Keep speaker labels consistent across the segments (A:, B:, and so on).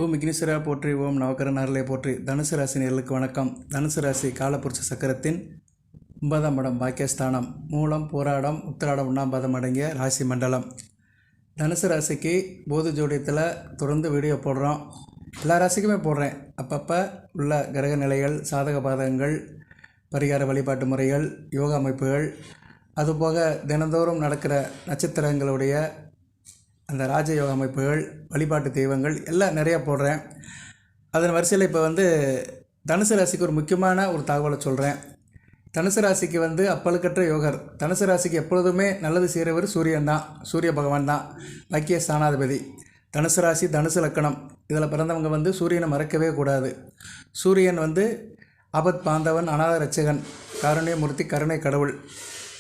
A: ஓம் விக்னேஸ்வரா போற்றி, ஓம் நவக்கரன் அருளை போற்றி. தனுசு ராசி நேயர்களுக்கு வணக்கம். தனுசு ராசி காலபுருஷ சக்கரத்தின் 9ஆம் இடம் பாக்கியஸ்தானம். மூலம், போராடம், உத்திராடம் 1ஆம் பாதம் அடங்கிய ராசி மண்டலம். தனுசு ராசிக்கு போது ஜோடியத்தில் தொடர்ந்து வீடியோ போடுறோம். எல்லா ராசிக்குமே போடுறேன். அப்பப்போ உள்ள கிரக நிலைகள், சாதக பாதகங்கள், பரிகார வழிபாட்டு முறைகள், யோகா அமைப்புகள், அதுபோக தினந்தோறும் நடக்கிற நட்சத்திரங்களுடைய அந்த ராஜயோக அமைப்புகள், வழிபாட்டு தெய்வங்கள் எல்லாம் நிறையா போடுறேன். அதன் வரிசையில் இப்போ தனுசு ராசிக்கு ஒரு முக்கியமான ஒரு தகவலை சொல்கிறேன். தனுசு ராசிக்கு அப்பழுக்கற்ற யோகர். தனுசு ராசிக்கு எப்பொழுதுமே நல்லது செய்கிறவர் சூரியன் தான், சூரிய பகவான் தான், பாக்கிய ஸ்தானாதிபதி. தனுசு ராசி, தனுசு லக்கணம், இதில் பிறந்தவங்க சூரியனை மறக்கவே கூடாது. சூரியன் ஆபத் பாந்தவன், அநாத ரட்சகன், காருண்யமூர்த்தி, கருணை கடவுள்.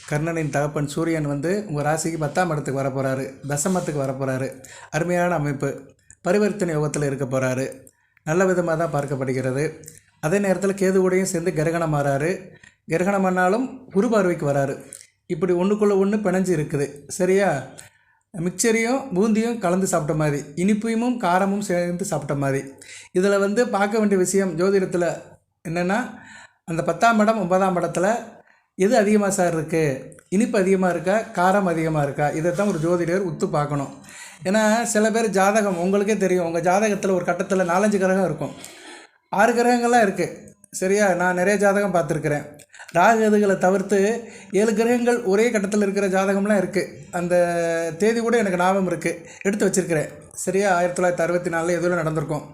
A: கர்ணனின் தகப்பன் சூரியன் உங்கள் ராசிக்கு 10ஆம் இடத்துக்கு வரப்போகிறாரு, தசமத்துக்கு வரப்போகிறாரு. அருமையான அமைப்பு. பரிவர்த்தனை யோகத்தில் இருக்க போகிறாரு. நல்ல விதமாக தான் பார்க்கப்படுகிறது. அதே நேரத்தில் கேதுவோடையும் சேர்ந்து கிரகணம் மாறாரு. கிரகணம் பண்ணாலும் குரு பார்வைக்கு வராரு. இப்படி ஒன்றுக்குள்ளே ஒன்று பிணைஞ்சு இருக்குது. சரியா? மிக்சரையும் பூந்தியும் கலந்து சாப்பிட்ட மாதிரி, இனிப்பையும் காரமும் சேர்ந்து சாப்பிட்ட மாதிரி. இதில் பார்க்க வேண்டிய விஷயம் ஜோதிடத்தில் என்னென்னா, அந்த 10ஆம் இடம் 9ஆம் இடத்துல எது அதிகமாக சார் இருக்குது, இனிப்பு அதிகமாக இருக்கா, காரம் அதிகமாக இருக்கா, இதை தான் ஒரு ஜோதிடர் உத்து பார்க்கணும். ஏன்னா சில பேர் ஜாதகம் உங்களுக்கே தெரியும். உங்கள் ஜாதகத்தில் ஒரு கட்டத்தில் 4-5 கிரகம் இருக்கும், 6 கிரகங்கள்லாம் இருக்குது. சரியா? நான் நிறைய ஜாதகம் பார்த்துருக்குறேன். ராகுகளை தவிர்த்து 7 கிரகங்கள் ஒரே கட்டத்தில் இருக்கிற ஜாதகம்லாம் இருக்குது. அந்த தேதி கூட எனக்கு ஞாபகம் இருக்குது, எடுத்து வச்சுருக்கிறேன். சரியா? 1964 எதுவும் நடந்திருக்கும்.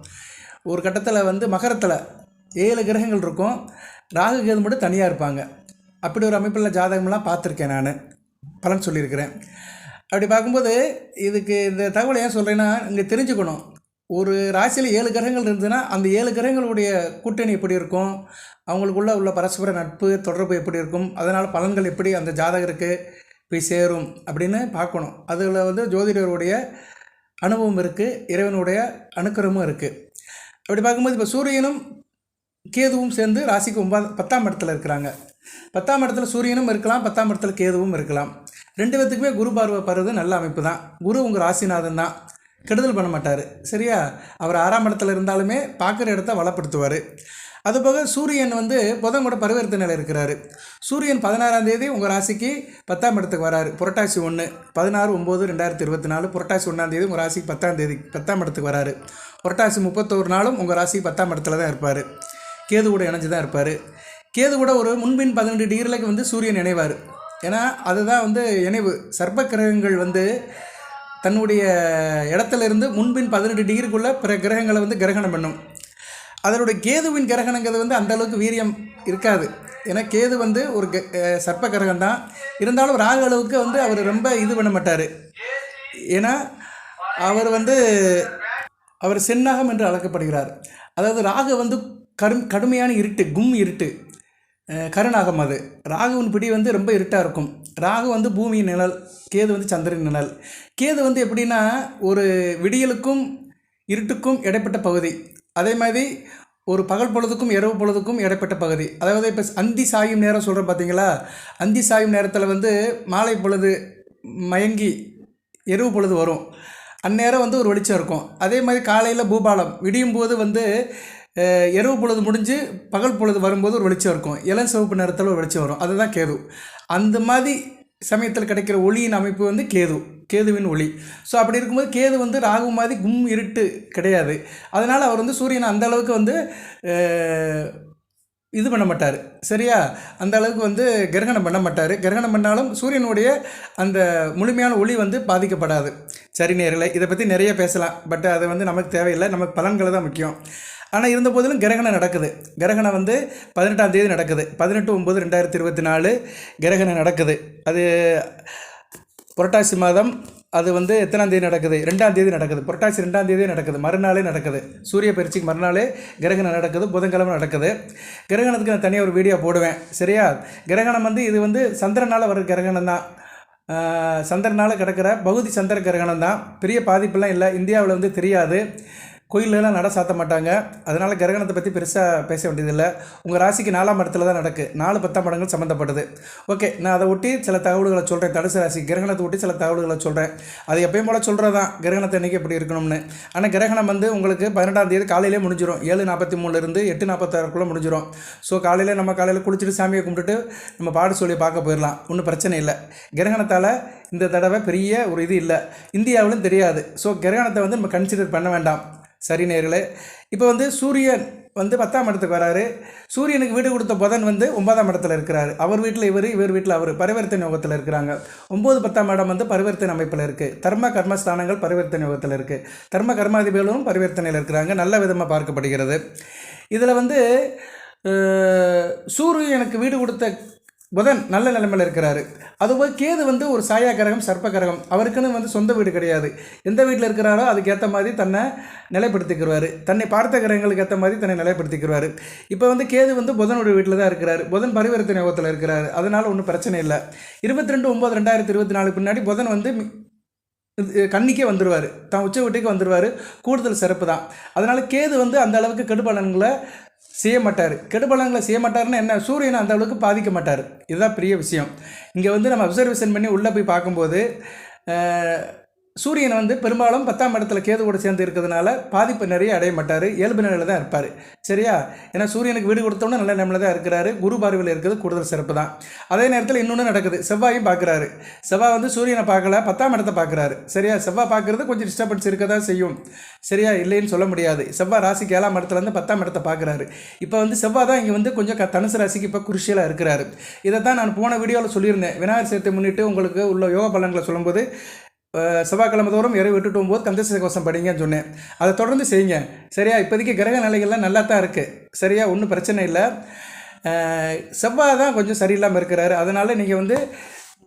A: ஒரு கட்டத்தில் மகரத்தில் 7 கிரகங்கள் இருக்கும், ராகு கேது மட்டும் தனியாக இருப்பாங்க. அப்படி ஒரு அமைப்பில் ஜாதகம்லாம் பார்த்துருக்கேன், நான் பலன் சொல்லியிருக்கிறேன். அப்படி பார்க்கும்போது இதுக்கு இந்த தகவலை ஏன் சொல்கிறேன்னா, இங்கே தெரிஞ்சுக்கணும். ஒரு ராசியில் 7 கிரகங்கள் இருந்ததுன்னா அந்த 7 கிரகங்களுடைய கூட்டணி எப்படி இருக்கும், அவங்களுக்குள்ள உள்ள பரஸ்பர நட்பு தொடர்பு எப்படி இருக்கும், அதனால் பலன்கள் எப்படி அந்த ஜாதகருக்கு போய் சேரும் அப்படின்னு பார்க்கணும். அதில் ஜோதிடருடைய அனுபவம் இருக்குது, இறைவனுடைய அனுக்கிரமும் இருக்குது. அப்படி பார்க்கும்போது இப்போ சூரியனும் கேதுவும் சேர்ந்து ராசிக்கு 10ஆம் இடத்துல இருக்கிறாங்க. 10ஆம் இடத்துல சூரியனும் இருக்கலாம், 10ஆம் இடத்துல கேதுவும் இருக்கலாம். 2 பேத்துக்குமே குரு பார்வை படுறது நல்ல அமைப்பு தான். குரு உங்கள் ராசிநாதன் தான், கெடுதல் பண்ண மாட்டார். சரியா? அவர் 6ஆம் இடத்துல இருந்தாலுமே பார்க்குற இடத்த வளப்படுத்துவார். அதுபோக சூரியன் புதன் கூட பரிவர்த்தனையில் இருக்கிறாரு. சூரியன் 16ஆம் தேதி உங்கள் ராசிக்கு 10ஆம் இடத்துக்கு வராரு. புரட்டாசி 1 16/9/2024 புரட்டாசி 1ஆம் தேதி உங்கள் ராசிக்கு 10ஆம் இடத்துக்கு வராரு. புரட்டாசி 31 நாளும் உங்கள் ராசிக்கு 10ஆம் இடத்துல தான் இருப்பார். கேது கூட இணைஞ்சு தான் இருப்பார். கேது கூட ஒரு முன்பின் 12 டிகிரிக்கு சூரியன் இணைவார். ஏன்னா அதுதான் இணைவு. சர்ப்ப கிரகங்கள் தன்னுடைய இடத்துலேருந்து முன்பின் 18 டிகிரிக்குள்ளே பிற கிரகங்களை கிரகணம் பண்ணும். அதனுடைய கேதுவின் கிரகணங்கிறது அந்தளவுக்கு வீரியம் இருக்காது. ஏன்னா கேது ஒரு சர்ப்ப கிரகம் தான். இருந்தாலும் ராகு அளவுக்கு அவர் ரொம்ப இது பண்ண மாட்டார். ஏன்னா அவர் அவர் செந்நாகம் என்று அழைக்கப்படுகிறார். அதாவது ராகு கடுமையான இருட்டு, கும் இருட்டு, கருநாகம். அது ராகுவின் பிடி ரொம்ப இருட்டாக இருக்கும். ராகு பூமியின் நிழல், கேது சந்திரன் நிழல். கேது எப்படின்னா ஒரு விடியலுக்கும் இருட்டுக்கும் இடைப்பட்ட பகுதி. அதே மாதிரி ஒரு பகல் பொழுதுக்கும் இரவு பொழுதுக்கும் இடைப்பட்ட பகுதி. அதாவது இப்போ அந்தி சாயும் நேரம் சொல்கிறேன் பார்த்தீங்களா, அந்தி சாயும் நேரத்தில் மாலை பொழுது மயங்கி இரவு பொழுது வரும். அந்நேரம் ஒரு வெளிச்சம் இருக்கும். அதே மாதிரி காலையில் பூபாலம் விடியும் போது இரவு பொழுது முடிஞ்சு பகல் பொழுது வரும்போது ஒரு வெளிச்சம் இருக்கும். இளம் சிவப்பு நேரத்தில் ஒரு வெளிச்சம் வரும். அதுதான் கேது. அந்த மாதிரி சமயத்தில் கிடைக்கிற ஒளியின் அமைப்பு கேதுவின் ஒளி. ஸோ அப்படி இருக்கும்போது கேது ராகு மாதிரி கும் இருட்டு கிடையாது. அதனால் அவர் சூரியனை அந்த அளவுக்கு இது பண்ண மாட்டார். சரியா? அந்த அளவுக்கு கிரகணம் பண்ண மாட்டார். கிரகணம் பண்ணாலும் சூரியனுடைய அந்த முழுமையான ஒளி பாதிக்கப்படாது. சரி நேயர்களே, இதை பற்றி நிறைய பேசலாம். பட் அது நமக்கு தேவையில்லை. நமக்கு பலன்களை தான் முக்கியம். ஆனால் இருந்த போதிலும் கிரகணம் நடக்குது. கிரகணம் 18ஆம் தேதி நடக்குது. 18/9/2024 கிரகணம் நடக்குது. அது புரட்டாசி மாதம். அது எத்தனாம் தேதி நடக்குது? 2ஆம் தேதி நடக்குது. புரட்டாசி 2ஆம் தேதி நடக்குது. மறுநாளே நடக்குது. சூரிய பயிற்சிக்கு மறுநாளே கிரகணம் நடக்குது. புதன்கிழமை நடக்குது. கிரகணத்துக்கு நான் தனியாக ஒரு வீடியோ போடுவேன். சரியா? கிரகணம் இது சந்திரனால் வர கிரகணம் தான். சந்திரனால் கிடக்கிற பகுதி சந்திர கிரகணம் தான். பெரிய பாதிப்பெல்லாம் இல்லை. இந்தியாவில் தெரியாது. கோயிலெலாம் நட சாத்த மாட்டாங்க. அதனால் கிரகணத்தை பற்றி பெருசாக பேச வேண்டியதில்லை. உங்கள் ராசிக்கு 4ஆம் இடத்துல தான் நடக்கு. 4 10ஆம் இடங்கள் சம்மந்தப்பட்டது. ஓகே, நான் அதை ஒட்டி சில தகவல்களை சொல்கிறேன். தனுசு ராசி கிரகணத்தை ஒட்டி சில தகவல்களை சொல்கிறேன். அது எப்பயும் போல் சொல்கிறது தான், கிரகணத்தை இன்றைக்கி எப்படி இருக்கணும்னு. ஆனால் கிரகணம் வந்து உங்களுக்கு 12ஆம் தேதி காலையிலே முடிஞ்சிடும். 7:43 8:46 முடிஞ்சிடும். ஸோ காலையில் குளிச்சுட்டு சாமியை கும்பிட்டுட்டு நம்ம பாடு சொல்லி பார்க்க போயிடலாம். ஒன்றும் பிரச்சனை இல்லை. கிரகணத்தால் இந்த தடவை பெரிய ஒரு இது இல்லை, இந்தியாவிலும் தெரியாது. ஸோ கிரகணத்தை வந்து நம்ம கன்சிடர் பண்ண வேண்டாம். சரி நேர்களே, இப்போ வந்து சூரியன் வந்து 10ஆம் இடத்துக்கு வராரு. சூரியனுக்கு வீடு கொடுத்த புதன் வந்து 9ஆம் இடத்துல இருக்கிறாரு. அவர் வீட்டில் இவர் வீட்டில் அவர் பரிவர்த்தனை யோகத்தில் இருக்கிறாங்க. 9 10ஆம் இடம் வந்து பரிவர்த்தனை அமைப்பில் இருக்குது. தர்ம கர்மஸ்தானங்கள் பரிவர்த்தனை யோகத்தில் இருக்குது. தர்ம கர்மாதிபதிகளும் பரிவர்த்தனையில் இருக்கிறாங்க. நல்ல விதமாக பார்க்கப்படுகிறது. இதில் வந்து சூரியனுக்கு வீடு கொடுத்த புதன் நல்ல நிலைமையில் இருக்கிறாரு. அதுபோல் கேது வந்து ஒரு சாயா கிரகம், சர்ப்ப கிரகம். அவருக்குன்னு வந்து சொந்த வீடு கிடையாது. எந்த வீட்டில் இருக்கிறாரோ அதுக்கேற்ற மாதிரி தன்னை நிலைப்படுத்திக்கிறாரு. தன்னை பார்த்த கிரகங்களுக்கு ஏற்ற மாதிரி தன்னை நிலைப்படுத்திக்கிறாரு. இப்போ வந்து கேது வந்து புதனுடைய வீட்டில் தான் இருக்கிறார். புதன் பரிவர்த்தனை யோகத்தில் இருக்கிறார். அதனால் ஒன்றும் பிரச்சனை இல்லை. 22/9/2024 பின்னாடி புதன் வந்து கன்னிக்கே வந்துடுவார். தான் உச்ச வீட்டுக்கு வந்துடுவார். கூடுதல் சிறப்பு தான். அதனால் கேது வந்து அந்த அளவுக்கு கெடுபலன்களை செய்ய மாட்டார். கெடுபலங்களை செய்ய மாட்டாருன்னு என்ன, சூரியனை அந்த அளவுக்கு பாதிக்க மாட்டார். இதுதான் பெரிய விஷயம். இங்கே வந்து நம்ம அப்சர்வேஷன் பண்ணி உள்ளே போய் பார்க்கும்போது சூரியன் வந்து பெரும்பாலும் 10ஆம் இடத்துல கேது கூட சேர்ந்து இருக்கிறதுனால பாதிப்பு நிறைய அடைய மாட்டார். இயல்பு நிலையில் தான் இருப்பார். சரியா? ஏன்னா சூரியனுக்கு வீடு கொடுத்தோன்னே நல்ல நிலைமையில் தான் இருக்கிறாரு. குரு பார்வையில் இருக்கிறது கூடுதல் சிறப்பு தான். அதே நேரத்தில் இன்னொன்று நடக்குது. செவ்வாயும் பார்க்குறாரு. செவ்வாய் வந்து சூரியனை பார்க்கல, 10ஆம் இடத்தை பார்க்குறாரு. சரியா? செவ்வாய் பார்க்குறது கொஞ்சம் டிஸ்டர்பன்ஸ் இருக்க தான் செய்யும். சரியா? இல்லைன்னு சொல்ல முடியாது. செவ்வாய் ராசிக்கு 7ஆம் இடத்துலேருந்து 10ஆம் இடத்தை பார்க்குறாரு. இப்போ வந்து செவ்வாய் தான் இங்கே வந்து கொஞ்சம் தனுசு ராசிக்கு இப்போ குருஷியலாக இருக்கிறாரு. இதை தான் நான் போன வீடியோவில் சொல்லியிருந்தேன். விநாயகர் சதுர்த்தி முன்னிட்டு உங்களுக்கு உள்ள யோக பலன்களை சொல்லும்போது செவ்வாய்க்கிழமை தோறும் இறை விட்டுட்டு போகும்போது கந்தசஷ்டி கவசம் படிங்கன்னு சொன்னேன். அதை தொடர்ந்து செய்யுங்க. சரியா? இப்போதைக்கு கிரக நிலைகள்லாம் நல்லா தான் இருக்குது. சரியா? ஒன்றும் பிரச்சனை இல்லை. செவ்வாய் தான் கொஞ்சம் சரியில்லாமல் இருக்கிறாரு. அதனால் நீங்கள் வந்து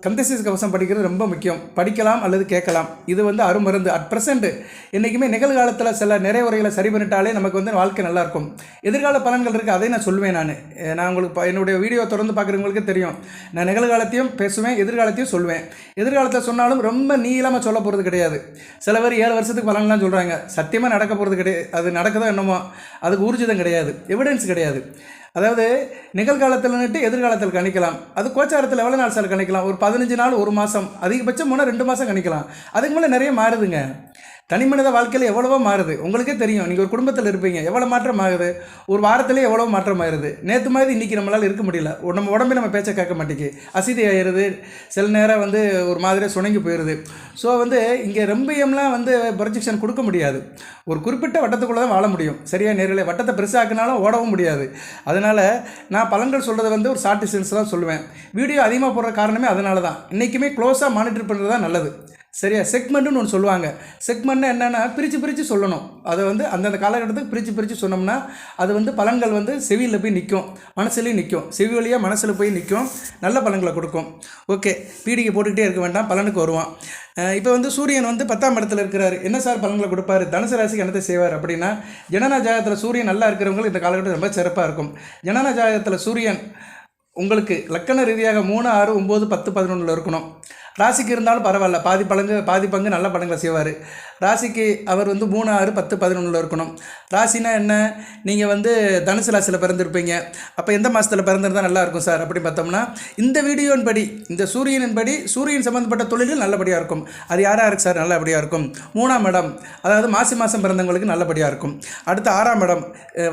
A: கந்தசஷ்டி கவசம் படிக்கிறது ரொம்ப முக்கியம். படிக்கலாம் அல்லது கேட்கலாம். இது வந்து அருமருந்து. அட் ப்ரெசென்ட் என்றைக்குமே நிகழ்காலத்தில் சில நிறைவுரைகளை சரி பண்ணிட்டாலே நமக்கு வந்து வாழ்க்கை நல்லாயிருக்கும். எதிர்கால பலன்கள் இருக்குது, அதை நான் சொல்லுவேன். நான் உங்களுக்கு என்னுடைய வீடியோ தொடர்ந்து பார்க்குறவங்களுக்கு தெரியும். நான் நிகழ்காலத்தையும் பேசுவேன், எதிர்காலத்தையும் சொல்லுவேன். எதிர்காலத்தில் சொன்னாலும் ரொம்ப நீளமாக சொல்ல போகிறது கிடையாது. சில பேர் 7 வருஷத்துக்கு பலன்லாம் சொல்கிறாங்க. சத்தியமாக நடக்க போகிறது கிடையாது. அது நடக்குதோ என்னமோ, அதுக்கு ஊர்ஜிதம் கிடையாது, எவிடன்ஸ் கிடையாது. அதாவது நிகழ்காலத்தில் நின்று எதிர்காலத்தில் கணிக்கலாம். அது கோச்சாரத்தில் எவ்வளோ நாள் சார் கணிக்கலாம்? ஒரு 15 நாள், 1 மாதம், அதிகபட்சம் போனால் 2 மாதம் கணிக்கலாம். அதுக்கு மேலே நிறைய மாறுதுங்க. தனி மனித வாழ்க்கையில் எவ்வளவோ மாறுது. உங்களுக்கே தெரியும். நீங்கள் ஒரு குடும்பத்தில் இருப்பீங்க, எவ்வளோ மாற்றம் ஆகுது. ஒரு வாரத்திலே எவ்வளோ மாற்றம் ஆயிடுது. நேற்று மாதிரி இன்றைக்கி நம்மளால் இருக்க முடியல. நம்ம உடம்பே நம்ம பேச்சை கேட்க மாட்டேங்கி, அசிதி ஆயிடுது. சில நேரம் வந்து ஒரு மாதிரியாக சுணங்கி போயிடுது. ஸோ வந்து இங்கே ரொம்பியம்லாம் வந்து ப்ரொஜெக்ஷன் கொடுக்க முடியாது. ஒரு குறிப்பிட்ட வட்டத்துக்குள்ளே தான் வாழ முடியும். சரியா நேரில் வட்டத்தை பெருசாக்குனாலும் ஓடவும் முடியாது. அதனால் நான் பலன்கள் சொல்கிறத வந்து ஒரு ஷார்ட் டிஸ்டன்ஸ் தான் சொல்லுவேன். வீடியோ அதிகமாக போடுற காரணமே அதனால தான். இன்றைக்குமே க்ளோஸாக மானிட்டர் பண்ணுறது தான் நல்லது. சரியா? செக்மெண்ட்டுன்னு ஒன்று சொல்லுவாங்க. செக்மெண்ட்னா என்னென்னா பிரித்து சொல்லணும். அதை வந்து அந்தந்த காலகட்டத்துக்கு பிரித்து சொன்னோம்னா அது வந்து பலன்கள் வந்து செவியில் போய் நிற்கும், மனசுலேயும் நிற்கும். செவி வழியாக மனசில் போய் நிற்கும், நல்ல பலன்களை கொடுக்கும். ஓகே, பீடிகை போட்டுக்கிட்டே இருக்க வேண்டாம், பலனுக்கு வருவான். இப்போ வந்து சூரியன் வந்து 10ஆம் இடத்துல இருக்கிறாரு. என்ன சார் பலன்களை கொடுப்பாரு? தனுசு ராசிக்கு என்னத்தை செய்வார் அப்படின்னா, ஜனன ஜாதகத்தில் சூரியன் நல்லா இருக்கிறவங்களுக்கு இந்த காலகட்டம் ரொம்ப சிறப்பாக இருக்கும். ஜனன ஜாதகத்தில் சூரியன் உங்களுக்கு லக்கண ரீதியாக 3 6 9 10 11 இருக்கணும். ராசிக்கு இருந்தாலும் பரவாயில்ல, பாதி பங்கு நல்ல பலன்களை செய்வார். ராசிக்கு அவர் வந்து 3 6 10 11 இருக்கணும். ராசினா என்ன? நீங்கள் வந்து தனுசு ராசியில் பிறந்திருப்பீங்க. அப்போ எந்த மாதத்தில் பிறந்திருந்தால் நல்லாயிருக்கும் சார் அப்படின்னு பார்த்தோம்னா, இந்த வீடியோன் படி, இந்த சூரியனின் படி, சூரியன் சம்மந்தப்பட்ட தொழில்கள் நல்லபடியாக இருக்கும். அது யாராக இருக்குது சார்? நல்லபடியாக இருக்கும். 3ஆம் இடம், அதாவது மாசி மாதம் பிறந்தவங்களுக்கு நல்லபடியாக இருக்கும். அடுத்து 6ஆம் இடம்,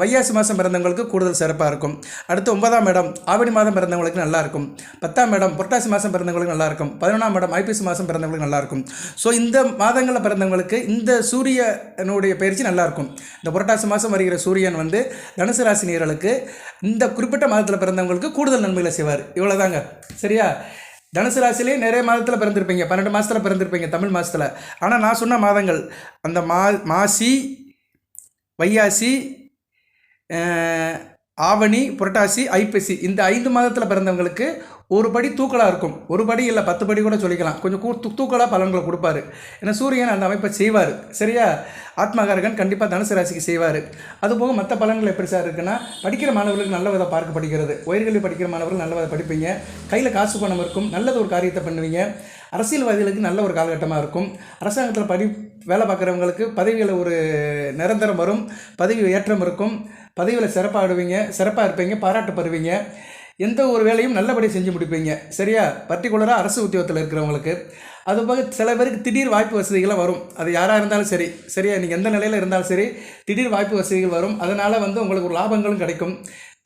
A: வைகாசி மாதம் பிறந்தவங்களுக்கு கூடுதல் சிறப்பாக இருக்கும். அடுத்து 9ஆம் இடம், ஆவணி மாதம் பிறந்தவங்களுக்கு நல்லாயிருக்கும். 10ஆம் இடம், புரட்டாசி மாதம் பிறந்தவங்களுக்கு நல்லாயிருக்கும். 11ஆம் இடம், ஐப்பசி மாதம் பிறந்தவங்களுக்கு நல்லாயிருக்கும். ஸோ இந்த மாதங்களில் பிறந்தவங்களுக்கு இந்த சூரியனுடைய பயிற்சி நல்லாயிருக்கும். இந்த புரட்டாசி மாதம் வருகிற சூரியன் வந்து தனுசு ராசி நேயர்களுக்கு இந்த குறிப்பிட்ட மாதத்தில் பிறந்தவங்களுக்கு கூடுதல் நன்மைகளை செய்வார். இவ்வளோதாங்க. சரியா? தனுசு ராசிலே நிறைய மாதத்தில் பிறந்திருப்பீங்க, 12 மாதத்தில் பிறந்திருப்பீங்க தமிழ் மாதத்தில். ஆனால் நான் சொன்ன மாதங்கள் அந்த மாசி, வைகாசி, ஆவணி, புரட்டாசி, ஐப்பசி, இந்த 5 மாதத்தில் பிறந்தவங்களுக்கு ஒரு படி தூக்கலாக இருக்கும். ஒரு படி இல்லை, 10 படி கூட சொல்லிக்கலாம். கொஞ்சம் தூக்கலாக பலன்களை கொடுப்பாரு. ஏன்னா சூரியன் அந்த அமைப்பை செய்வார். சரியா? ஆத்மகாரகன் கண்டிப்பாக தனுசு ராசிக்கு செய்வார். அதுபோக மற்ற பலன்கள் எப்படி சார் இருக்குன்னா, படிக்கிற மாணவர்களுக்கு நல்ல விதை பார்க்க படிக்கிறது. உயர்கல்வி படிக்கிற மாணவர்கள் நல்ல விதை படிப்பீங்க. கையில் காசு பணம் இருக்கும். நல்லது ஒரு காரியத்தை பண்ணுவீங்க. அரசியல்வாதிகளுக்கு நல்ல ஒரு காலகட்டமாக இருக்கும். அரசாங்கத்தில் வேலை பார்க்குறவங்களுக்கு பதவியில் ஒரு நிரந்தரம் வரும், பதவி ஏற்றம் இருக்கும், பதவியில் சிறப்பாக இருப்பீங்க, பாராட்டு பெறுவீங்க. எந்த ஒரு வேலையும் நல்லபடி செஞ்சு முடிப்பீங்க. சரியா? பர்டிகுலராக அரசு உத்தியோகத்தில் இருக்கிறவங்களுக்கு. அதுபோக சில பேருக்கு திடீர் வாய்ப்பு வசதிகள்லாம் வரும். அது யாராக இருந்தாலும் சரி, சரியா? நீங்கள் எந்த நிலையில் இருந்தாலும் சரி திடீர் வாய்ப்பு வசதிகள் வரும். அதனால் உங்களுக்கு ஒரு லாபங்களும் கிடைக்கும்.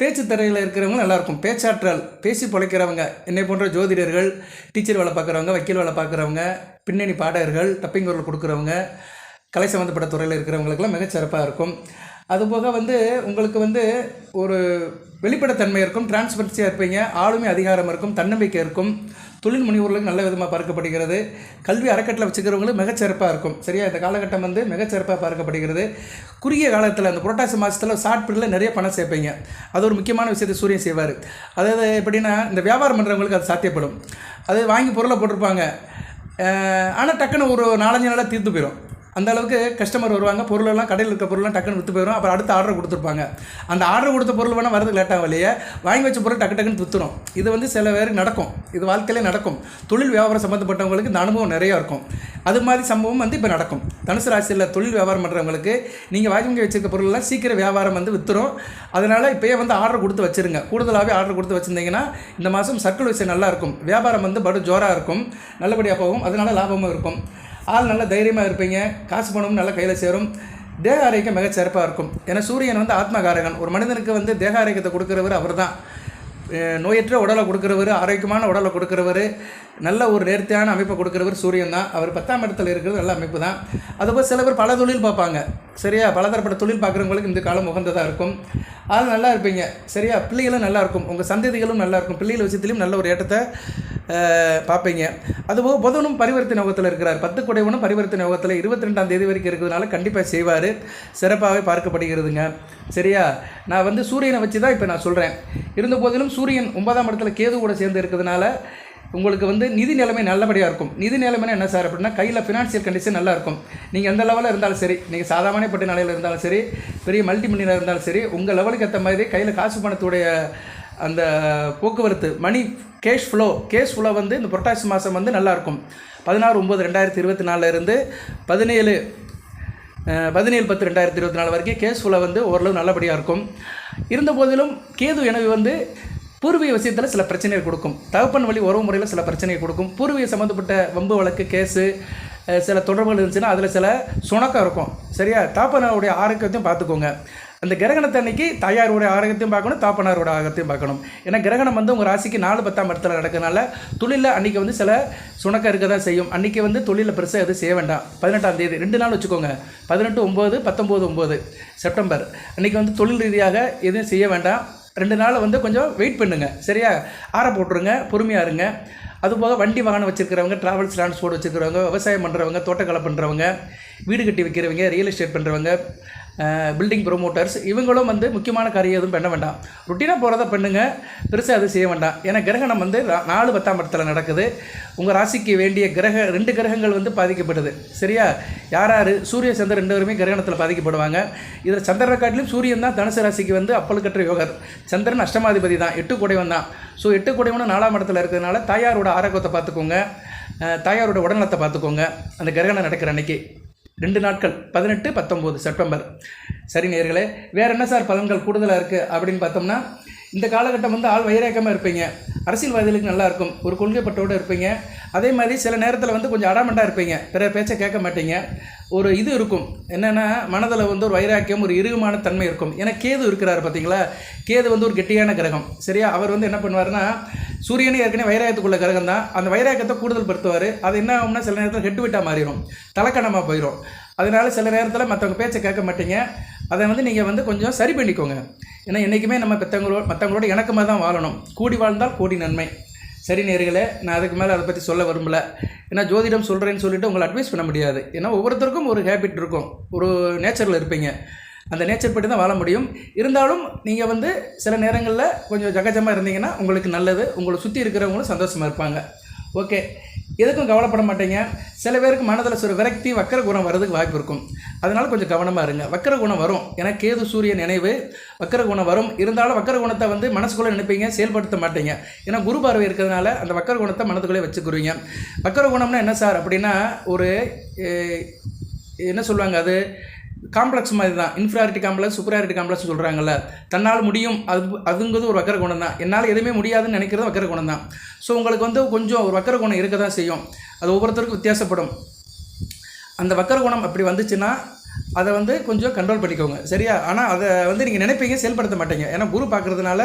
A: பேச்சு திரையில் இருக்கிறவங்க நல்லாயிருக்கும். பேச்சாற்றல், பேசி பிழைக்கிறவங்க, என்னை போன்ற ஜோதிடர்கள், டீச்சர் வேலை பார்க்குறவங்க, வக்கீல் வேலை பார்க்குறவங்க, பின்னணி பாடகர்கள், டப்பிங் குரல் கொடுக்குறவங்க, கலை சம்மந்தப்பட்ட துறையில் இருக்கிறவங்களுக்கெல்லாம் மிகச்சிறப்பாக இருக்கும். அதுபோக உங்களுக்கு ஒரு வெளிப்படைத்தன்மை இருக்கும், டிரான்ஸ்பரன்சியாக இருப்பீங்க, ஆளுமை அதிகாரம் இருக்கும், தன்னம்பிக்கை இருக்கும், தொழில் முனைவோர்களுக்கு நல்ல விதமாக பார்க்கப்படுகிறது. கல்வி அறக்கட்டளை வச்சுக்கிறவங்களுக்கு மிகச்சிறப்பாக இருக்கும். சரியா? இந்த காலகட்டம் மிகச்சிறப்பாக பார்க்கப்படுகிறது. குறுகிய காலத்தில் அந்த புரட்டாசி மாதத்தில் ஷார்ட் பீரியடில் நிறைய பணம் சேர்ப்பீங்க. அது ஒரு முக்கியமான விஷயத்தை சூரியன் செய்வார். அதாவது எப்படின்னா, இந்த வியாபாரம் பண்ணுறவங்களுக்கு அது சாத்தியப்படும். அது வாங்கி பொருளை போட்டிருப்பாங்க, ஆனால் டக்குன்னு ஒரு 4-5 நாளாக தீர்த்து போயிடும். அந்த அளவுக்கு கஸ்டமர் வருவாங்க, பொருளெல்லாம் கடையில் இருக்க பொருள்லாம் டக்குன்னு விற்று போயிடும். அப்புறம் அடுத்த ஆர்டர் கொடுத்துருப்பாங்க. அந்த ஆர்டர் கொடுத்த பொருள் வேணால் வரதுக்கு லேட்டாக இல்லையே, வாங்கி வச்ச பொருள் டக்குன்னு விற்றுரும். இது சில பேருக்கு நடக்கும், இது வாழ்க்கையிலே நடக்கும். தொழில் வியாபாரம் சம்மந்தப்பட்டவங்களுக்கு இந்த அனுபவம் நிறையா இருக்கும். அது மாதிரி சம்பவம் இப்போ நடக்கும். தனுசு ராசியில் தொழில் வியாபாரம் பண்ணுறவங்களுக்கு நீங்கள் வாங்கி வச்சிருக்க பொருளெல்லாம் சீக்கிரம் வியாபாரம் விற்றுரும். அதனால் இப்போயே ஆர்டர் கொடுத்து வச்சுருங்க. கூடுதலாகவே ஆர்டர் கொடுத்து வச்சுருந்தீங்கன்னா இந்த மாதம் சர்க்கிள் விஷயம் நல்லாயிருக்கும். வியாபாரம் படு ஜோராக இருக்கும், நல்லபடியாக போகும். அதனால் லாபமும் இருக்கும். ஆள் நல்ல தைரியமாக இருப்பீங்க, காசு பணமும் நல்லா கையில் சேரும். தேக ஆரோக்கியம் மிகச்சிறப்பாக இருக்கும். ஏன்னா சூரியன் ஆத்மகாரகன். ஒரு மனிதனுக்கு தேக ஆரோக்கியத்தை கொடுக்குறவர் அவர் தான். நோயற்ற உடலை கொடுக்குறவர், ஆரோக்கியமான உடலை கொடுக்குறவர், நல்ல ஒரு நேர்த்தியான அமைப்பை கொடுக்குறவர் சூரியன் தான். அவர் 10ஆம் இடத்துல இருக்கிறது நல்ல அமைப்பு தான். அதுபோல் சில பேர் பல தொழில் பார்ப்பாங்க. சரியா? பலதரப்பட்ட தொழில் பார்க்குறவங்களுக்கு இந்த காலம் உகந்ததாக இருக்கும். ஆள் நல்லா இருப்பீங்க. சரியா? பிள்ளைகளும் நல்லாயிருக்கும், உங்கள் சந்ததிகளும் நல்லாயிருக்கும். பிள்ளைகள் விஷயத்துலையும் நல்ல ஒரு ஏற்றத்தை பார்ப்பீங்க. அதுபோக புதனும் பரிவர்த்தனை யோகத்தில் இருக்கிறார். 10 குடைவனும் பரிவர்த்தனை யோகத்தில் 22ஆம் தேதி வரைக்கும் இருக்கிறதுனால கண்டிப்பாக செய்வார். சிறப்பாகவே பார்க்கப்படுகிறதுங்க. சரியா? நான் சூரியனை வச்சு தான் இப்போ நான் சொல்கிறேன். இருந்த போதிலும் சூரியன் 9ஆம் இடத்துல கேது கூட சேர்ந்து இருக்கிறதுனால உங்களுக்கு நிதி நிலைமை நல்லபடியாக இருக்கும். நிதி நிலைமைனா என்ன சார் அப்படின்னா, கையில் ஃபினான்ஷியல் கண்டிஷன் நல்லாயிருக்கும். நீங்கள் எந்த லெவலில் இருந்தாலும் சரி, நீங்கள் சாதாரணப்பட்ட நிலையில் இருந்தாலும் சரி, பெரிய மல்டி மில்லியனாக இருந்தாலும் சரி, உங்கள் லெவலுக்கு ஏற்ற மாதிரி கையில் காசு பணத்துடைய அந்த போக்குவரத்து, மணி கேஷ் ஃப்ளோ இந்த புரட்டாசி மாதம் நல்லாயிருக்கும். 16/9/2024 இருந்து 17/10/2024 வரைக்கும் கேஷ் ஃப்ளோ ஓரளவு நல்லபடியாக இருக்கும். இருந்த போதிலும் கேது எனவே பூர்வீக விஷயத்தில் சில பிரச்சனைகள் கொடுக்கும். தகப்பன் வழி உறவு முறையில் சில பிரச்சனையை கொடுக்கும். பூர்வீக சம்மந்தப்பட்ட வம்பு வழக்கு கேஸு சில தொடர்புகள் இருந்துச்சுன்னா அதில் சில சுணக்கம் இருக்கும். சரியா? தாப்பனாருடைய ஆரோக்கியத்தையும் பார்த்துக்கோங்க. அந்த கிரகணத்தை அன்றைக்கி தாயாருடைய ஆரோக்கியத்தையும் பார்க்கணும், தாப்பனாரோட ஆரோக்கியத்தையும் பார்க்கணும். ஏன்னா கிரகணம் உங்கள் ராசிக்கு 4-10ஆம் இடத்துல நடக்கிறதுனால தொழிலில் அன்றைக்கி சில சுணக்கம் இருக்க தான் செய்யும். அன்றைக்கி தொழிலில் பெருசாக எதுவும் செய்ய வேண்டாம். 18ஆம் தேதி 2 நாள் வச்சுக்கோங்க. 18/9 19/9 செப்டம்பர் அன்றைக்கி தொழில் ரீதியாக எதுவும் செய்ய வேண்டாம். 2 நாள் கொஞ்சம் வெயிட் பண்ணுங்கள். சரியா? ஆற போட்டுருங்க, பொறுமையாக இருங்க. அதுபோக வண்டி வாகனம் வச்சுருக்கிறவங்க, ட்ராவல்ஸ் டிரான்ஸ்போர்ட் வச்சுருக்கிறவங்க, விவசாயம் பண்ணுறவங்க, தோட்டக்கலை பண்ணுறவங்க, வீடு கட்டி வைக்கிறவங்க, ரியல் எஸ்டேட் பண்ணுறவங்க, பில்டிங் ப்ரொமோட்டர்ஸ், இவங்களும் முக்கியமான காரியம் எதுவும் பண்ண வேண்டாம். ருட்டீனாக போகிறத பண்ணுங்கள், பெருசாக அது செய்ய வேண்டாம். ஏன்னா கிரகணம் 4-10ஆம் இடத்துல நடக்குது. உங்கள் ராசிக்கு வேண்டிய 2 கிரகங்கள் பாதிக்கப்படுது. சரியா? யார் சூரிய சந்திரன் 2 பேருமே கிரகணத்தில் பாதிக்கப்படுவாங்க. இதில் சந்திரனை காட்டிலும் சூரியன் தான் தனுசு ராசிக்கு அப்பலுக்கற்ற யோகர். சந்திரன் அஷ்டமாதிபதி தான், 8 குடைவன் தான். ஸோ 8 குடைவனும் 4ஆம் இடத்துல இருக்கிறதுனால தாயாரோட ஆரோக்கியத்தை பார்த்துக்கோங்க, தாயாரோட உடல்நலத்தை பார்த்துக்கோங்க. அந்த கிரகணம் நடக்கிற அன்னைக்கு 2 நாட்கள் 18-19 செப்டம்பர். சரி நேயர்களே, வேறு என்ன சார் பலன்கள் கூடுதலாக இருக்குது அப்படின்னு பார்த்தோம்னா, இந்த காலகட்டம் ஆள் வைராக்கியமாக இருப்பீங்க. அரசியல்வாதிகளுக்கு நல்லாயிருக்கும், ஒரு கொள்கைப்பட்டோடு இருப்பீங்க. அதே மாதிரி சில நேரத்தில் கொஞ்சம் அடாமெண்ட்டாக இருப்பீங்க, பிற பேச்சை கேட்க மாட்டீங்க. ஒரு இது இருக்கும், என்னென்னா மனதில் ஒரு வைராக்கியம், ஒரு இறுகமான தன்மை இருக்கும். ஏன்னா கேது இருக்கிறார் பார்த்தீங்களா? கேது ஒரு கெட்டியான கிரகம். சரியா? அவர் என்ன பண்ணுவார்னா, சூரியனே ஏற்கனவே வைராக்கியத்துக்குள்ள கிரகம் தான். அந்த வைராக்கியத்தை கூடுதல் படுத்துவார். அது என்ன ஆகும்னா சில நேரத்தில் ஹெட்டு விட்டால் மாறிடும், தலைக்கணமாக போயிடும். அதனால சில நேரத்தில் மற்றவங்க பேச்சை கேட்க மாட்டீங்க. அதை நீங்கள் கொஞ்சம் சரி பண்ணிக்கோங்க. ஏன்னா என்றைக்குமே நம்ம மற்றவங்களோட இணக்கமாக தான் வாழணும். கூடி வாழ்ந்தால் கோடி நன்மை. சரி நேயர்களே, நான் அதுக்கு மேலே அதை பற்றி சொல்ல விரும்பலை. ஏன்னா ஜோதிடம் சொல்கிறேன்னு சொல்லிவிட்டு உங்களை அட்வைஸ் பண்ண முடியாது. ஏன்னா ஒவ்வொருத்தருக்கும் ஒரு ஹேபிட் இருக்கும், ஒரு நேச்சரில் இருப்பீங்க. அந்த நேச்சர் படி தான் வாழ முடியும். இருந்தாலும் நீங்கள் சில நேரங்களில் கொஞ்சம் ஜகஜமாக இருந்தீங்கன்னா உங்களுக்கு நல்லது. உங்களை சுற்றி இருக்கிறவங்களும் சந்தோஷமாக இருப்பாங்க. ஓகே, எதுக்கும் கவலைப்பட மாட்டீங்க. சில பேருக்கு மனதில் சில விரக்தி, வக்கர குணம் வர்றதுக்கு வாய்ப்பு இருக்கும். அதனால் கொஞ்சம் கவனமாக இருங்க. வக்கர குணம் வரும், ஏன்னா கேது சூரியன் நினைவு, வக்கர குணம் வரும். இருந்தாலும் வக்கர குணத்தை மனசுக்குள்ளே நினைப்பீங்க, செயல்படுத்த மாட்டீங்க. ஏன்னா குரு பார்வை இருக்கிறதுனால அந்த வக்கர குணத்தை மனதுக்குள்ளே வச்சுக்குருவீங்க. வக்கர குணம்னா என்ன சார் அப்படின்னா, ஒரு என்ன சொல்லுவாங்க, அது காம்ப்ளெக்ஸ் மாதிரி தான். இன்ஃபீரியாரிட்டி காம்ப்ளெக்ஸ், சுப்பீரியாரிட்டி காம்ப்ளெக்ஸ் சொல்கிறாங்கல்ல. தன்னால் முடியும் அதுங்கிறது ஒரு வக்கர குணம் தான். என்னால் எதுவுமே முடியாதுன்னு நினைக்கிறது வக்கர குணம் தான். ஸோ உங்களுக்கு வந்து கொஞ்சம் ஒரு வக்கர குணம் இருக்க தான் செய்யும். அது ஒவ்வொருத்தருக்கும் வித்தியாசப்படும். அந்த வக்கர குணம் அப்படி வந்துச்சுன்னா அதை வந்து கொஞ்சம் கண்ட்ரோல் பண்ணிக்கோங்க, சரியா? ஆனால் அதை வந்து நீங்கள் நினைப்பீங்க, செயல்படுத்த மாட்டீங்க. ஏன்னா குரு பார்க்குறதுனால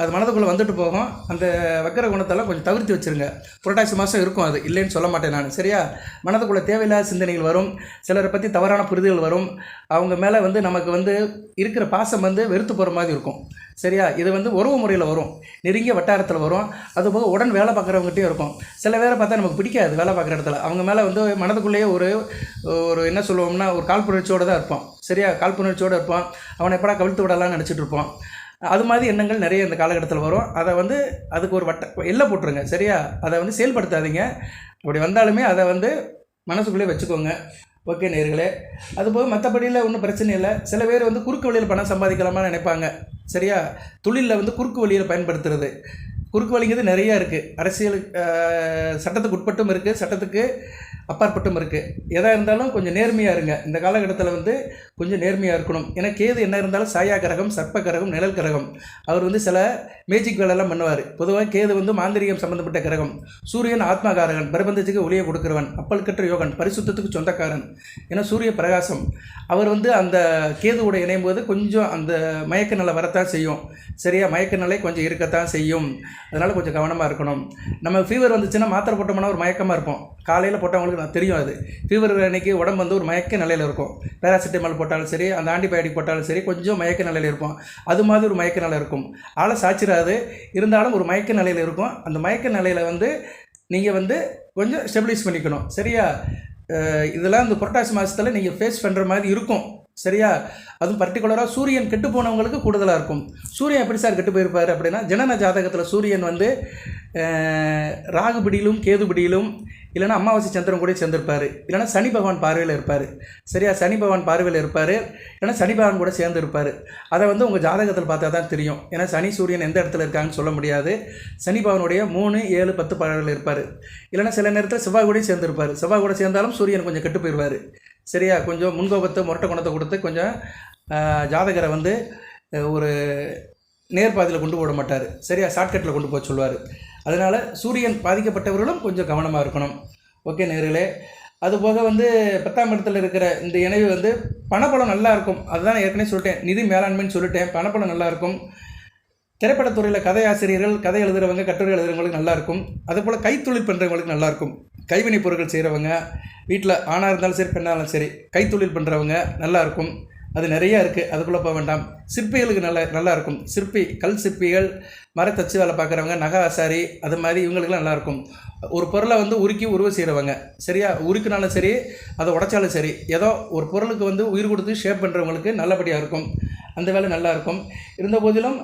A: அது மனதுக்குள்ளே வந்துட்டு போகும். அந்த வக்கர குணத்தெல்லாம் கொஞ்சம் தவிர்த்து வச்சுருங்க. புரட்டாசி மாதம் இருக்கும், அது இல்லைன்னு சொல்ல மாட்டேன் நான், சரியா? மனதுக்குள்ளே தேவையில்லாத சிந்தனைகள் வரும், சிலரை பற்றி தவறான புரிதல்கள் வரும், அவங்க மேலே வந்து நமக்கு வந்து இருக்கிற பாசம் வந்து வெறுத்து போகிற மாதிரி இருக்கும், சரியா? இது வந்து உறவு முறையில் வரும், நெருங்கிய வட்டாரத்தில் வரும். அதுபோக உடன் வேலை பார்க்குறவங்ககிட்டையும் இருக்கும். சில பேரை பார்த்தா நமக்கு பிடிக்காது வேலை பார்க்குற இடத்துல. அவங்க மேலே வந்து மனதுக்குள்ளேயே ஒரு என்ன சொல்லுவோம்னா ஒரு காழ்ப்புணர்ச்சியோடு தான் இருப்போம், சரியா? காழ்ப்புணர்ச்சியோடு இருப்போம். அவனை எப்படா கவிழ்த்து விடலாம்னு நினச்சிட்டு இருப்போம். அது மாதிரி எண்ணங்கள் நிறைய இந்த காலகட்டத்தில் வரும். அதை வந்து அதுக்கு ஒரு எல்லை போட்டுருங்க, சரியா? அதை வந்து செயல்படுத்தாதீங்க. அப்படி வந்தாலுமே அதை வந்து மனசுக்குள்ளே வச்சுக்கோங்க. ஓகே நேயர்களே. அதுபோக மற்றபடியில் ஒன்றும் பிரச்சனை இல்லை. சில பேர் வந்து குறுக்கு வழியில் பணம் சம்பாதிக்கலாமா நினைப்பாங்க, சரியா? தொழிலில் வந்து குறுக்கு வழியில் பயன்படுத்துறது. குறுக்கு வழிங்கிறது நிறையா இருக்குது. அரசியல் சட்டத்துக்கு உட்பட்டும் இருக்குது, சட்டத்துக்கு அப்பாற்பட்டும் இருக்குது. எதாக இருந்தாலும் கொஞ்சம் நேர்மையாக இருங்க. இந்த காலகட்டத்தில் வந்து கொஞ்சம் நேர்மையாக இருக்கணும். ஏன்னா கேது என்ன இருந்தாலும் சாயா கிரகம், சர்ப்ப கிரகம், நிழல் கிரகம். அவர் வந்து சில மேஜிக் வேலையெல்லாம் பண்ணுவார். பொதுவாக கேது வந்து மாந்திரிகம் சம்மந்தப்பட்ட கிரகம். சூரியன் ஆத்மகாரகன், பிரபந்தத்துக்கு ஒளியை கொடுக்குறவன், அப்பல் கற்ற யோகன், பரிசுத்தத்துக்கு சொந்தக்காரன். ஏன்னா சூரிய பிரகாசம். அவர் வந்து அந்த கேதுவோட இணையும் போது கொஞ்சம் அந்த மயக்க நிலை வரத்தான் செய்யும், சரியா? மயக்க நிலை கொஞ்சம் இருக்கத்தான் செய்யும். அதனால் கொஞ்சம் கவனமாக இருக்கணும். நம்ம ஃபீவர் வந்துச்சுன்னா மாத்திரை போட்டோம்னா ஒரு மயக்கமாக இருப்போம். காலையில் போட்டவங்களுக்கு நான் தெரியும், அது ஃபீவர் அன்றைக்கி உடம்பு வந்து ஒரு மயக்க நிலையில் இருக்கும். பேராசிட்டமால் போட்டாலும் சரி, அந்த ஆன்டிபயோட்டிக் போட்டாலும் சரி, கொஞ்சம் மயக்க நிலையில் இருப்போம். அது மாதிரி ஒரு மயக்க நிலை இருக்கும். ஆளை சாச்சிடாது, இருந்தாலும் ஒரு மயக்க நிலையில் இருக்கும். அந்த மயக்க நிலையில் வந்து நீங்கள் வந்து கொஞ்சம் ஸ்டெபிலைஸ் பண்ணிக்கணும், சரியா? இதெல்லாம் இந்த புரட்டாசி மாதத்தில் நீங்கள் ஃபேஸ் பண்ணுற மாதிரி இருக்கும், சரியா? அதுவும் பர்டிகுலராக சூரியன் கெட்டு போனவங்களுக்கு கூடுதலாக இருக்கும். சூரியன் எப்படி சார் கெட்டு போயிருப்பார் அப்படின்னா, ஜனன ஜாதகத்தில் சூரியன் வந்து ராகு பிடியிலும் கேது பிடியிலும் இல்லைனா அமாவாசை சந்திரன் கூட சேர்ந்துருப்பார், இல்லைனா சனி பகவான் பார்வையில் இருப்பார், சரியா? சனி பகவான் பார்வையில் இருப்பார், இல்லைனா சனி பகவான் கூட சேர்ந்து இருப்பார். அதை வந்து உங்கள் ஜாதகத்தில் பார்த்தா தான் தெரியும். ஏன்னா சனி சூரியன் எந்த இடத்துல இருக்காங்கன்னு சொல்ல முடியாது. சனி பகவானுடைய 3, 7, 10 பார்வையில் இருப்பார். இல்லைனா சில நேரத்தில் செவ்வாய் கூட சேர்ந்துருப்பார். செவ்வாய் கூட சேர்ந்தாலும் சூரியன் கொஞ்சம் கெட்டு போயிடுவார், சரியா? கொஞ்சம் முன்கோபத்தை முரட்டை குணத்தை கொடுத்து கொஞ்சம் ஜாதகரை வந்து ஒரு நேர்பாதையில் கொண்டு போட மாட்டார், சரியா? ஷார்ட்கட்டில் கொண்டு போக சொல்லுவார். அதனால் சூரியன் பாதிக்கப்பட்டவர்களும் கொஞ்சம் கவனமாக இருக்கணும். ஓகே நேயர்களே. அதுபோக வந்து 10ஆம் இடத்துல இருக்கிற இந்த இணைவு வந்து பணப்பலம் நல்லா இருக்கும். அதுதான் நான் ஏற்கனவே சொல்லிட்டேன், நிதி மேலாண்மைன்னு சொல்லிட்டேன். பணப்பலம் நல்லாயிருக்கும். திரைப்படத்துறையில் கதை ஆசிரியர்கள், கதை எழுதுகிறவங்க, கட்டுரை எழுதுகிறவங்களுக்கு நல்லாயிருக்கும். அதுபோல் கைத்தொழில் பண்ணுறவங்களுக்கு நல்லாயிருக்கும். கைவினைப் பொருட்கள் செய்கிறவங்க, வீட்டில் ஆணாக இருந்தாலும் சரி பெண்ணாக இருந்தாலும் சரி கைத்தொழில் பண்ணுறவங்க நல்லாயிருக்கும். அது நிறையா இருக்குது, அதுக்குள்ளே போக வேண்டாம். சிற்பிகளுக்கு நல்லா இருக்கும். சிற்பி, கல் சிற்பிகள், மரத்தச்சு வேலை பார்க்குறவங்க, நகை ஆசாரி, அது மாதிரி இவங்களுக்குலாம் நல்லாயிருக்கும். ஒரு பொருளை வந்து உருக்கி உருவ செய்கிறவங்க, சரியா? உருக்கினாலும் சரி, அதை உடைச்சாலும் சரி, ஏதோ ஒரு பொருளுக்கு வந்து உயிர் கொடுத்து ஷேப் பண்ணுறவங்களுக்கு நல்லபடியாக இருக்கும். அந்த வேலை நல்லாயிருக்கும். இருந்த போதிலும்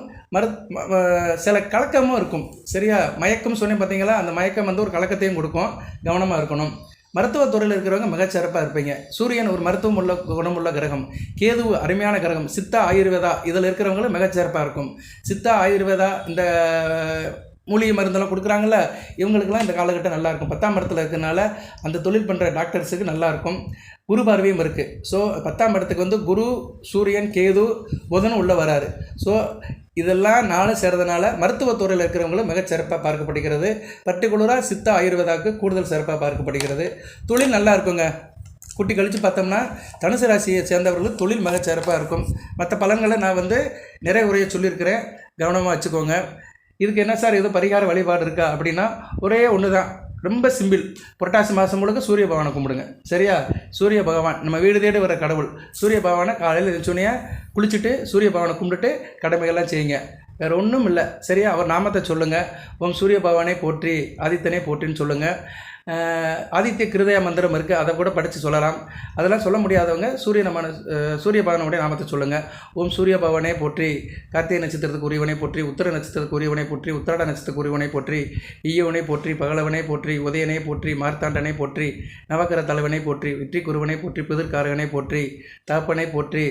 A: சில கலக்கமும் இருக்கும், சரியா? மயக்கம் சொன்னேன் பார்த்தீங்களா? அந்த மயக்கம் வந்து ஒரு கலக்கத்தையும் கொடுக்கும். கவனமாக இருக்கணும். மருத்துவத்துறையில் இருக்கிறவங்க மிகச்சிறப்பாக இருப்பீங்க. சூரியன் ஒரு மருத்துவம் உள்ள குணமுள்ள கிரகம். கேது அருமையான கிரகம். சித்தா, ஆயுர்வேதா இதில் இருக்கிறவங்களும் மிகச்சிறப்பாக இருக்கும். சித்தா, ஆயுர்வேதா இந்த மூலிகை மருந்தெல்லாம் கொடுக்குறாங்கல்ல, இவங்களுக்கெல்லாம் இந்த காலகட்டம் நல்லாயிருக்கும். 10ஆம் இடத்துல இருக்கிறதுனால அந்த தொழில் பண்ணுற டாக்டர்ஸுக்கு நல்லாயிருக்கும். குரு பார்வையும் இருக்குது. ஸோ 10ஆம் இடத்துக்கு வந்து குரு, சூரியன், கேது, புதனும் உள்ளே வராரு. ஸோ இதெல்லாம் நாளும் சேர்றதுனால மருத்துவத்துறையில் இருக்கிறவங்களும் மிகச்சிறப்பாக பார்க்கப்படுகிறது. பர்டிகுலராக சித்தா, ஆயுர்வேதாவுக்கு கூடுதல் சிறப்பாக பார்க்கப்படுகிறது. தொழில் நல்லா இருக்குங்க. குட்டி கழித்து பார்த்தோம்னா தனுசு ராசியை சேர்ந்தவர்களுக்கு தொழில் மிகச்சிறப்பாக இருக்கும். மற்ற பலன்களை நான் வந்து நிறைய உரையை சொல்லியிருக்கிறேன், கவனமாக வச்சுக்கோங்க. இதுக்கு என்ன சார் ஏதோ பரிகார வழிபாடு இருக்கா அப்படின்னா, ஒரே ஒன்று தான், ரொம்ப சிம்பிள். புரட்டாசி மாதம் முழுக்க சூரிய பகவானை கும்பிடுங்க, சரியா? சூரிய பகவான் நம்ம வீடு தேடி வர கடவுள். சூரிய பகவானை காலையில் எழுந்தோடனே குளிச்சுட்டு சூரிய பகவானை கும்பிட்டுட்டு கடமைகள்லாம் செய்யுங்க. வேறு ஒன்றும் இல்லை, சரியா? அவர் நாமத்தை சொல்லுங்கள். ஓம் சூரிய பகவானை போற்றி, ஆதித்தனே போற்றின்னு சொல்லுங்கள். ஆதித்ய கிருதய மந்திரம் இருக்குது, அதை கூட படித்து சொல்லலாம். அதெல்லாம் சொல்ல முடியாதவங்க சூரிய பகவானுடைய நாமத்தை சொல்லுங்கள். ஓம் சூரிய பகவானே போற்றி, கார்த்திகை நட்சத்திரத்துக்கு உரியவனை போற்றி, உத்தர நட்சத்திரத்துக்கு உரியவனை போற்றி, உத்திராட நட்சத்திரத்துக்கு உரியவனை போற்றி, ஈயவனை போற்றி, பகலவனை போற்றி, உதயனை போற்றி, மார்த்தாண்டனை போற்றி, நவக்கர தலைவனை போற்றி, வெற்றி குருவனை போற்றி, புதிர்காரகனை போற்றி, தாப்பனை போற்றி,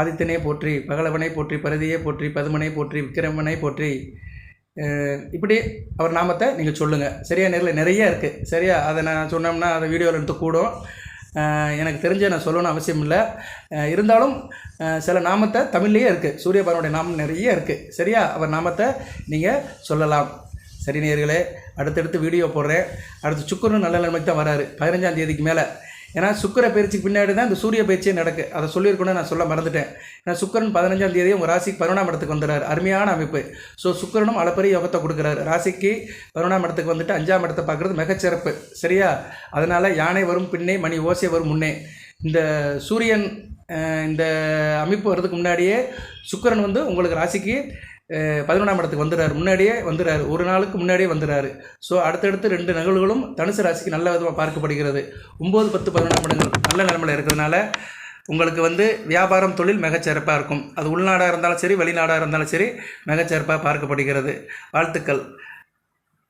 A: ஆதித்தனை போற்றி, பகலவனை போற்றி, பரதியை போற்றி, பதுமனை போற்றி, விக்கிரமனை போற்றி, இப்படி அவர் நாமத்தை நீங்கள் சொல்லுங்கள், சரியா? நேரில் நிறைய இருக்குது, சரியா? அதை நான் சொன்னோம்னா அதை வீடியோவில் எடுத்து கூடும். எனக்கு தெரிஞ்ச நான் சொல்லணும்னு அவசியம் இல்லை. இருந்தாலும் சில நாமத்தை தமிழ்லேயே இருக்குது, சூரிய பகவானுடைய நாமம் நிறைய இருக்குது. சரியா? அவர் நாமத்தை நீங்கள் சொல்லலாம். சரி நேயர்களே, அடுத்தடுத்து வீடியோ போடுறேன். அடுத்து சுக்கிரன் நல்ல நிலைமைக்கு தான் வராரு 15ஆம் தேதிக்கு மேலே. ஏன்னா சுக்கிர பயிற்சிக்கு பின்னாடி தான் இந்த சூரிய பயிற்சியே நடக்கு. அதை சொல்லியிருக்கணும்னு நான் சொல்ல மறந்துட்டேன். ஏன்னா சுக்கிரன் 15ஆம் தேதி உங்கள் ராசிக்கு 11ஆம் இடத்துக்கு வந்துடுறாரு. அருமையான அமைப்பு. ஸோ சுக்கிரனும் அளப்பரிய யோகத்தை கொடுக்குறாரு. ராசிக்கு 11ஆம் இடத்துக்கு வந்துட்டு 5ஆம் இடத்தை பார்க்குறது மிகச்சிறப்பு. சரியா? அதனால் யானை வரும் பின்னே, மணி ஓசை வரும் முன்னே. இந்த சூரியன் இந்த அமைப்பு வர்றதுக்கு முன்னாடியே சுக்கிரன் வந்து உங்களுக்கு ராசிக்கு 11ஆம் இடத்துக்கு வந்துடுறாரு. முன்னாடியே வந்துடுறாரு, ஒரு நாளுக்கு முன்னாடியே வந்துடுறாரு. ஸோ அடுத்தடுத்து 2 நிகழ்வுகளும் தனுசு ராசிக்கு நல்ல விதமாக பார்க்கப்படுகிறது. 9, 10, 11ஆம் இடங்கள் நல்ல நிலைமையில் இருக்கிறதுனால உங்களுக்கு வந்து வியாபாரம், தொழில் மிகச்சிறப்பாக இருக்கும். அது உள்நாடாக இருந்தாலும் சரி, வெளிநாடாக இருந்தாலும் சரி, மிகச்சிறப்பாக பார்க்கப்படுகிறது. வாழ்த்துக்கள்.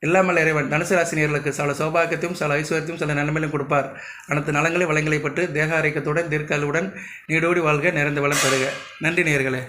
A: எல்லாமல் இறைவன் தனுசு ராசினியர்களுக்கு சில சௌபாகியத்தையும் சில ஐஸ்வர்யத்தையும் சில நன்மையிலும் கொடுப்பார். அனைத்து நலங்களை வளங்களை பற்றி தேக ஆரோக்கியத்துடன் தீர்க்காலுடன் நீடோடி வாழ்க, நிறைந்த வளம் பெறுக. நன்றி நேயர்களே.